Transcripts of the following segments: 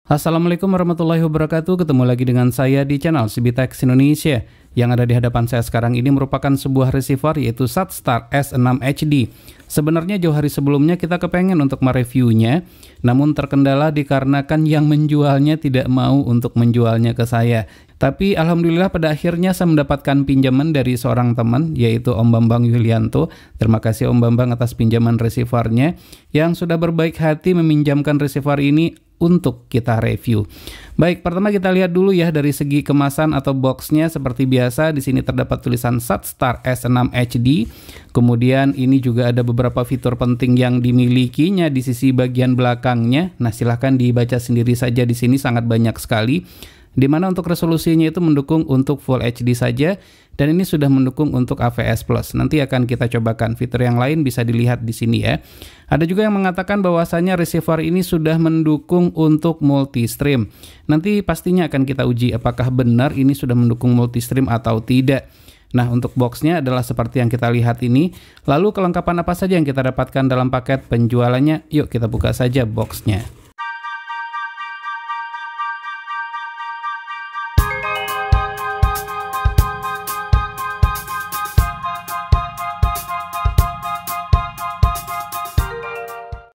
Assalamualaikum warahmatullahi wabarakatuh. Ketemu lagi dengan saya di channel Cibitex Indonesia. Yang ada di hadapan saya sekarang ini merupakan sebuah receiver yaitu SatStar S6 HD. Sebenarnya jauh hari sebelumnya kita kepengen untuk mereviewnya, namun terkendala dikarenakan yang menjualnya tidak mau untuk menjualnya ke saya. Tapi alhamdulillah pada akhirnya saya mendapatkan pinjaman dari seorang teman yaitu Om Bambang Yulianto. Terima kasih Om Bambang atas pinjaman receivernya yang sudah berbaik hati meminjamkan receiver ini untuk kita review. Baik, pertama kita lihat dulu ya dari segi kemasan atau boxnya. Seperti biasa di sini terdapat tulisan SatStar S6 HD. Kemudian ini juga ada beberapa fitur penting yang dimilikinya di sisi bagian belakangnya. Nah, silahkan dibaca sendiri saja di sini, sangat banyak sekali. Dimana untuk resolusinya itu mendukung untuk Full HD saja, dan ini sudah mendukung untuk AVS Plus. Nanti akan kita cobakan fitur yang lain, bisa dilihat di sini ya. Ada juga yang mengatakan bahwasanya receiver ini sudah mendukung untuk multi-stream. Nanti pastinya akan kita uji apakah benar ini sudah mendukung multi-stream atau tidak. Nah, untuk boxnya adalah seperti yang kita lihat ini. Lalu kelengkapan apa saja yang kita dapatkan dalam paket penjualannya? Yuk kita buka saja boxnya.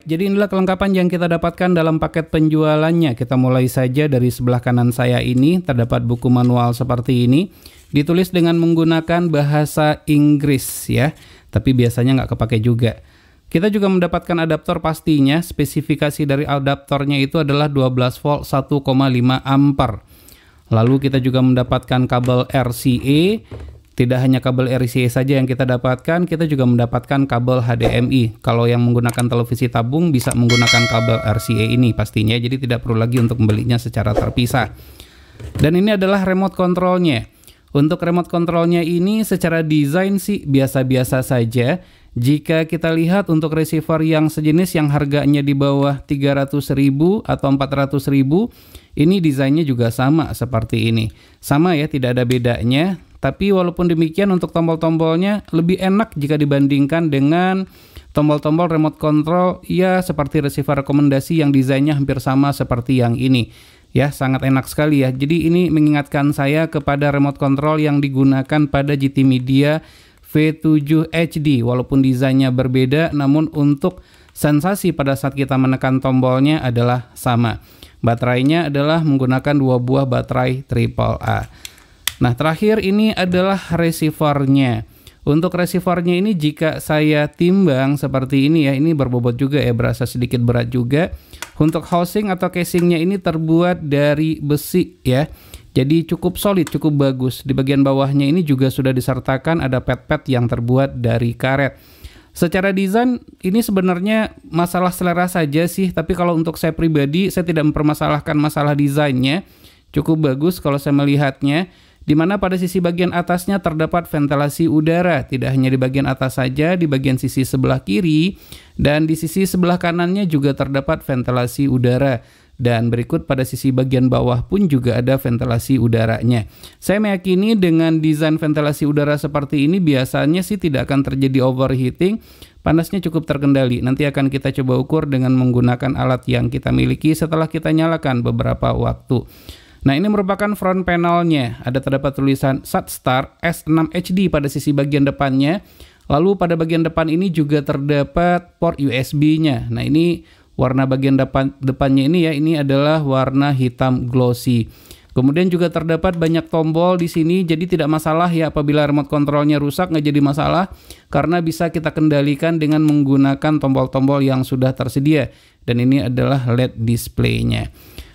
Jadi inilah kelengkapan yang kita dapatkan dalam paket penjualannya. Kita mulai saja dari sebelah kanan saya ini, terdapat buku manual seperti ini. Ditulis dengan menggunakan bahasa Inggris ya, tapi biasanya nggak kepake juga. Kita juga mendapatkan adaptor pastinya. Spesifikasi dari adaptornya itu adalah 12 volt 1,5 ampere. Lalu kita juga mendapatkan kabel RCA. Tidak hanya kabel RCA saja yang kita dapatkan, kita juga mendapatkan kabel HDMI. Kalau yang menggunakan televisi tabung bisa menggunakan kabel RCA ini pastinya, jadi tidak perlu lagi untuk membelinya secara terpisah. Dan ini adalah remote controlnya. Untuk remote controlnya ini secara desain sih biasa-biasa saja. Jika kita lihat untuk receiver yang sejenis yang harganya di bawah 300.000 atau 400.000, ini desainnya juga sama seperti ini. Sama ya, tidak ada bedanya. Tapi walaupun demikian untuk tombol-tombolnya lebih enak jika dibandingkan dengan tombol-tombol remote control ya seperti receiver rekomendasi yang desainnya hampir sama seperti yang ini. Ya, sangat enak sekali ya. Jadi ini mengingatkan saya kepada remote control yang digunakan pada GT Media V7 HD. Walaupun desainnya berbeda, namun untuk sensasi pada saat kita menekan tombolnya adalah sama. Baterainya adalah menggunakan 2 buah baterai AAA. Nah, terakhir ini adalah receivernya. Untuk receivernya ini jika saya timbang seperti ini ya, ini berbobot juga ya, berasa sedikit berat juga. Untuk housing atau casingnya ini terbuat dari besi ya. Jadi cukup solid, cukup bagus. Di bagian bawahnya ini juga sudah disertakan ada pad-pad yang terbuat dari karet. Secara desain ini sebenarnya masalah selera saja sih, tapi kalau untuk saya pribadi saya tidak mempermasalahkan masalah desainnya. Cukup bagus kalau saya melihatnya. Di mana pada sisi bagian atasnya terdapat ventilasi udara, tidak hanya di bagian atas saja, di bagian sisi sebelah kiri dan di sisi sebelah kanannya juga terdapat ventilasi udara. Dan berikut pada sisi bagian bawah pun juga ada ventilasi udaranya. Saya meyakini dengan desain ventilasi udara seperti ini biasanya sih tidak akan terjadi overheating, panasnya cukup terkendali. Nanti akan kita coba ukur dengan menggunakan alat yang kita miliki setelah kita nyalakan beberapa waktu. Nah, ini merupakan front panelnya. Ada terdapat tulisan SatStar S6 HD pada sisi bagian depannya. Lalu pada bagian depan ini juga terdapat port USB-nya. Nah, ini warna bagian depannya ini ya, ini adalah warna hitam glossy. Kemudian juga terdapat banyak tombol di sini, jadi tidak masalah ya apabila remote controlnya rusak, nggak jadi masalah karena bisa kita kendalikan dengan menggunakan tombol-tombol yang sudah tersedia. Dan ini adalah LED display-nya.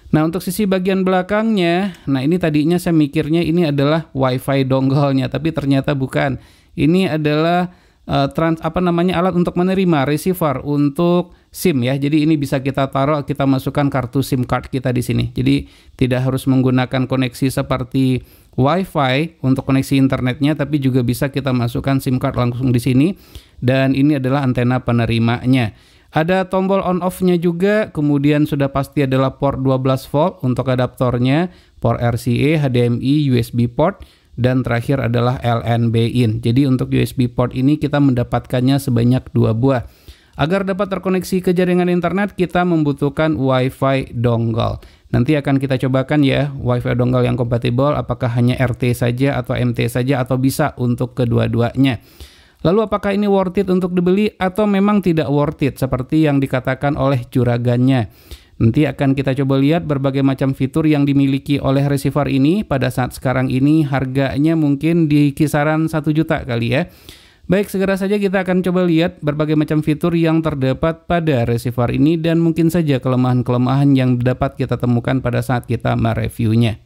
Nah, untuk sisi bagian belakangnya, nah ini tadinya saya mikirnya ini adalah WiFi dongle-nya, tapi ternyata bukan. Ini adalah alat untuk menerima receiver untuk SIM ya. Jadi ini bisa kita taruh, kita masukkan kartu SIM card kita di sini. Jadi tidak harus menggunakan koneksi seperti WiFi untuk koneksi internetnya, tapi juga bisa kita masukkan SIM card langsung di sini. Dan ini adalah antena penerimanya. Ada tombol on off-nya juga, kemudian sudah pasti adalah port 12 volt untuk adaptornya, port RCA, HDMI, USB port, dan terakhir adalah LNB in. Jadi untuk USB port ini kita mendapatkannya sebanyak 2 buah. Agar dapat terkoneksi ke jaringan internet, kita membutuhkan Wi-Fi dongle. Nanti akan kita cobakan ya, Wi-Fi dongle yang kompatibel apakah hanya RT saja atau MT saja atau bisa untuk kedua-duanya. Lalu apakah ini worth it untuk dibeli atau memang tidak worth it seperti yang dikatakan oleh juragannya? Nanti akan kita coba lihat berbagai macam fitur yang dimiliki oleh receiver ini. Pada saat sekarang ini harganya mungkin di kisaran 1 juta kali ya. Baik, segera saja kita akan coba lihat berbagai macam fitur yang terdapat pada receiver ini dan mungkin saja kelemahan-kelemahan yang dapat kita temukan pada saat kita mereviewnya.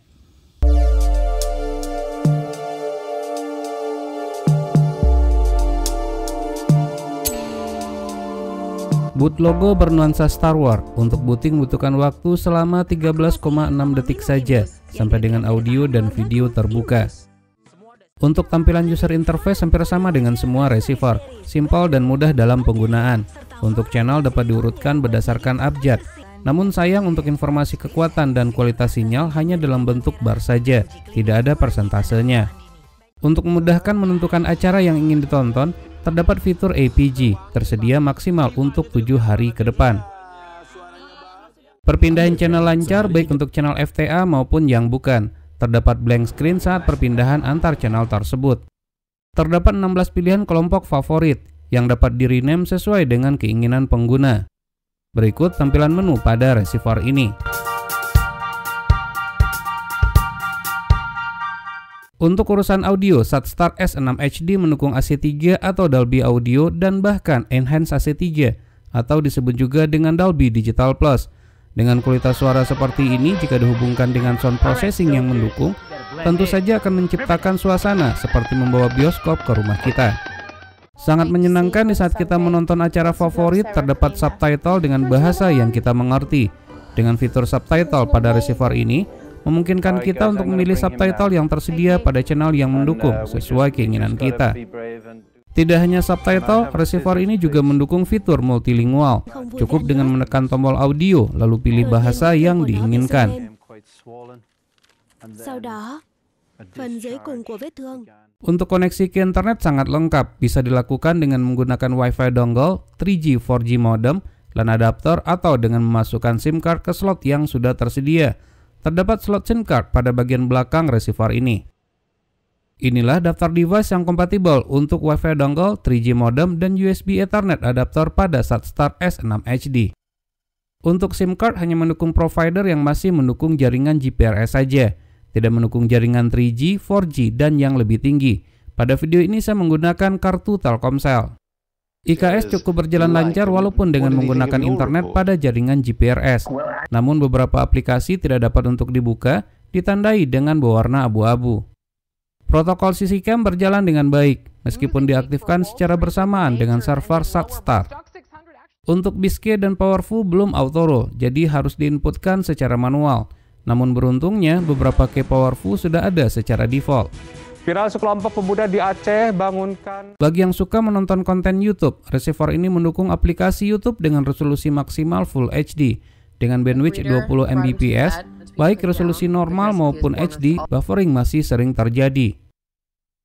Boot logo bernuansa Star Wars. Untuk booting membutuhkan waktu selama 13,6 detik saja sampai dengan audio dan video terbuka. Untuk tampilan user interface hampir sama dengan semua receiver, simpel dan mudah dalam penggunaan. Untuk channel dapat diurutkan berdasarkan abjad. Namun sayang untuk informasi kekuatan dan kualitas sinyal hanya dalam bentuk bar saja, tidak ada persentasenya. Untuk memudahkan menentukan acara yang ingin ditonton, terdapat fitur APG, tersedia maksimal untuk 7 hari ke depan. Perpindahan channel lancar baik untuk channel FTA maupun yang bukan. Terdapat blank screen saat perpindahan antar channel tersebut. Terdapat 16 pilihan kelompok favorit yang dapat di-rename sesuai dengan keinginan pengguna. Berikut tampilan menu pada receiver ini. Untuk urusan audio, SatStar S6 HD mendukung AC3 atau Dolby Audio dan bahkan Enhanced AC3 atau disebut juga dengan Dolby Digital Plus. Dengan kualitas suara seperti ini, jika dihubungkan dengan sound processing yang mendukung, tentu saja akan menciptakan suasana seperti membawa bioskop ke rumah kita. Sangat menyenangkan di saat kita menonton acara favorit, terdapat subtitle dengan bahasa yang kita mengerti. Dengan fitur subtitle pada receiver ini, memungkinkan kita untuk memilih subtitle yang tersedia pada channel yang mendukung sesuai keinginan kita. Tidak hanya subtitle, receiver ini juga mendukung fitur multilingual. Cukup dengan menekan tombol audio, lalu pilih bahasa yang diinginkan. Untuk koneksi ke internet sangat lengkap, bisa dilakukan dengan menggunakan Wi-Fi dongle, 3G, 4G modem, LAN adapter, atau dengan memasukkan SIM card ke slot yang sudah tersedia. Terdapat slot SIM card pada bagian belakang receiver ini. Inilah daftar device yang kompatibel untuk Wi-Fi dongle, 3G modem, dan USB Ethernet adapter pada SatStar S6 HD. Untuk SIM card hanya mendukung provider yang masih mendukung jaringan GPRS saja, tidak mendukung jaringan 3G, 4G, dan yang lebih tinggi. Pada video ini saya menggunakan kartu Telkomsel. IKS cukup berjalan lancar walaupun dengan menggunakan internet pada jaringan GPRS. Namun beberapa aplikasi tidak dapat untuk dibuka, ditandai dengan berwarna abu-abu. Protokol CC Cam berjalan dengan baik, meskipun diaktifkan secara bersamaan dengan server SatStar. Untuk BIS-Key dan PowerView belum auto-roll, jadi harus diinputkan secara manual. Namun beruntungnya, beberapa key PowerView sudah ada secara default. Viral sekelompok pemuda di Aceh bangunkan. Bagi yang suka menonton konten YouTube, receiver ini mendukung aplikasi YouTube dengan resolusi maksimal Full HD. Dengan bandwidth 20 Mbps, baik resolusi normal maupun HD, buffering masih sering terjadi.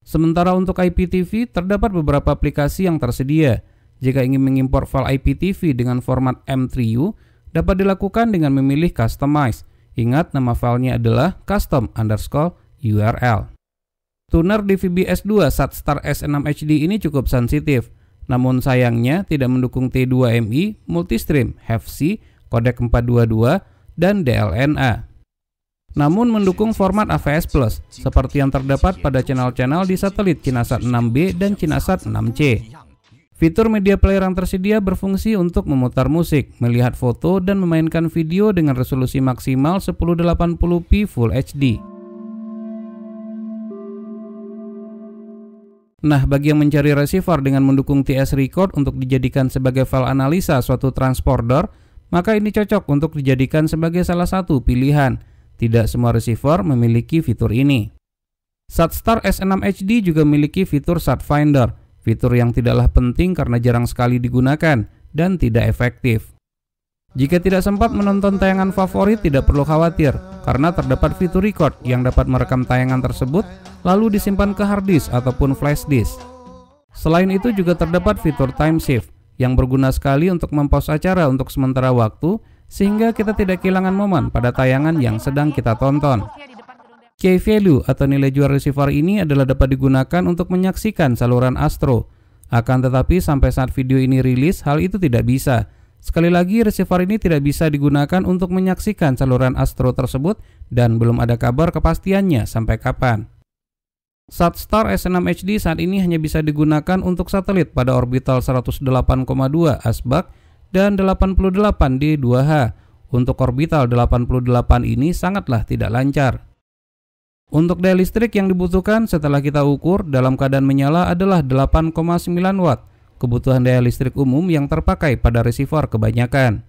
Sementara untuk IPTV, terdapat beberapa aplikasi yang tersedia. Jika ingin mengimpor file IPTV dengan format M3U, dapat dilakukan dengan memilih Customize. Ingat, nama filenya adalah custom_URL. Tuner DVB-S2 SatStar S6 HD ini cukup sensitif. Namun sayangnya tidak mendukung T2MI, multistream, HEVC, kodek 422, dan DLNA. Namun mendukung format AVS Plus, seperti yang terdapat pada channel-channel di satelit Cinasat 6B dan Cinasat 6C. Fitur media player yang tersedia berfungsi untuk memutar musik, melihat foto, dan memainkan video dengan resolusi maksimal 1080p Full HD. Nah, bagi yang mencari receiver dengan mendukung TS Record untuk dijadikan sebagai file analisa suatu transponder, maka ini cocok untuk dijadikan sebagai salah satu pilihan. Tidak semua receiver memiliki fitur ini. SatStar S6 HD juga memiliki fitur Sat Finder, fitur yang tidaklah penting karena jarang sekali digunakan dan tidak efektif. Jika tidak sempat menonton tayangan favorit, tidak perlu khawatir, karena terdapat fitur record yang dapat merekam tayangan tersebut lalu disimpan ke hard disk ataupun flash disk. Selain itu juga terdapat fitur time shift yang berguna sekali untuk mempause acara untuk sementara waktu, sehingga kita tidak kehilangan momen pada tayangan yang sedang kita tonton. Key value atau nilai jual receiver ini adalah dapat digunakan untuk menyaksikan saluran astro. Akan tetapi sampai saat video ini rilis, hal itu tidak bisa. Sekali lagi, receiver ini tidak bisa digunakan untuk menyaksikan saluran astro tersebut dan belum ada kabar kepastiannya sampai kapan. Satstar S6 HD saat ini hanya bisa digunakan untuk satelit pada orbital 108,2 asbak dan 88D 2H. Untuk orbital 88 ini sangatlah tidak lancar. Untuk daya listrik yang dibutuhkan setelah kita ukur dalam keadaan menyala adalah 8,9 watt, kebutuhan daya listrik umum yang terpakai pada receiver kebanyakan.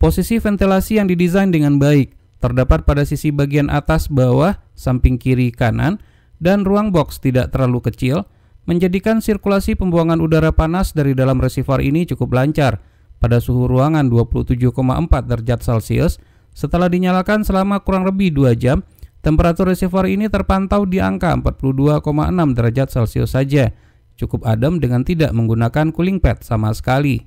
Posisi ventilasi yang didesain dengan baik terdapat pada sisi bagian atas, bawah, samping kiri, kanan, dan ruang box tidak terlalu kecil, menjadikan sirkulasi pembuangan udara panas dari dalam receiver ini cukup lancar pada suhu ruangan 27,4 derajat Celcius. Setelah dinyalakan selama kurang lebih 2 jam, temperatur receiver ini terpantau di angka 42,6 derajat Celcius saja, cukup adem dengan tidak menggunakan cooling pad sama sekali.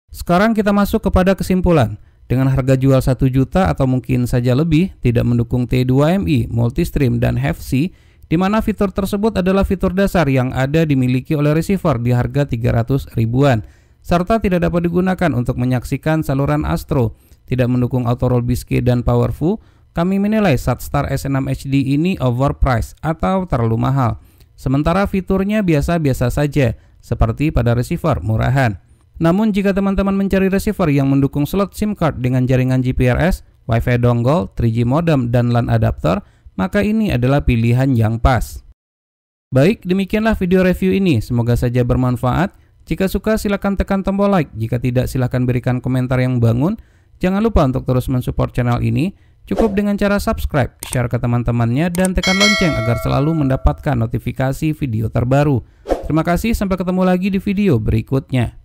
Sekarang kita masuk kepada kesimpulan. Dengan harga jual 1 juta atau mungkin saja lebih, tidak mendukung T2MI, multistream, dan HEVC, di mana fitur tersebut adalah fitur dasar yang ada dimiliki oleh receiver di harga 300 ribuan, serta tidak dapat digunakan untuk menyaksikan saluran astro, tidak mendukung auto roll biscuit dan powerful, kami menilai Satstar S6 HD ini overpriced atau terlalu mahal. Sementara fiturnya biasa-biasa saja, seperti pada receiver murahan. Namun jika teman-teman mencari receiver yang mendukung slot SIM card dengan jaringan GPRS, Wi-Fi dongle, 3G modem, dan LAN adapter, maka ini adalah pilihan yang pas. Baik, demikianlah video review ini. Semoga saja bermanfaat. Jika suka silahkan tekan tombol like. Jika tidak silahkan berikan komentar yang bangun. Jangan lupa untuk terus mensupport channel ini. Cukup dengan cara subscribe, share ke teman-temannya, dan tekan lonceng agar selalu mendapatkan notifikasi video terbaru. Terima kasih, sampai ketemu lagi di video berikutnya.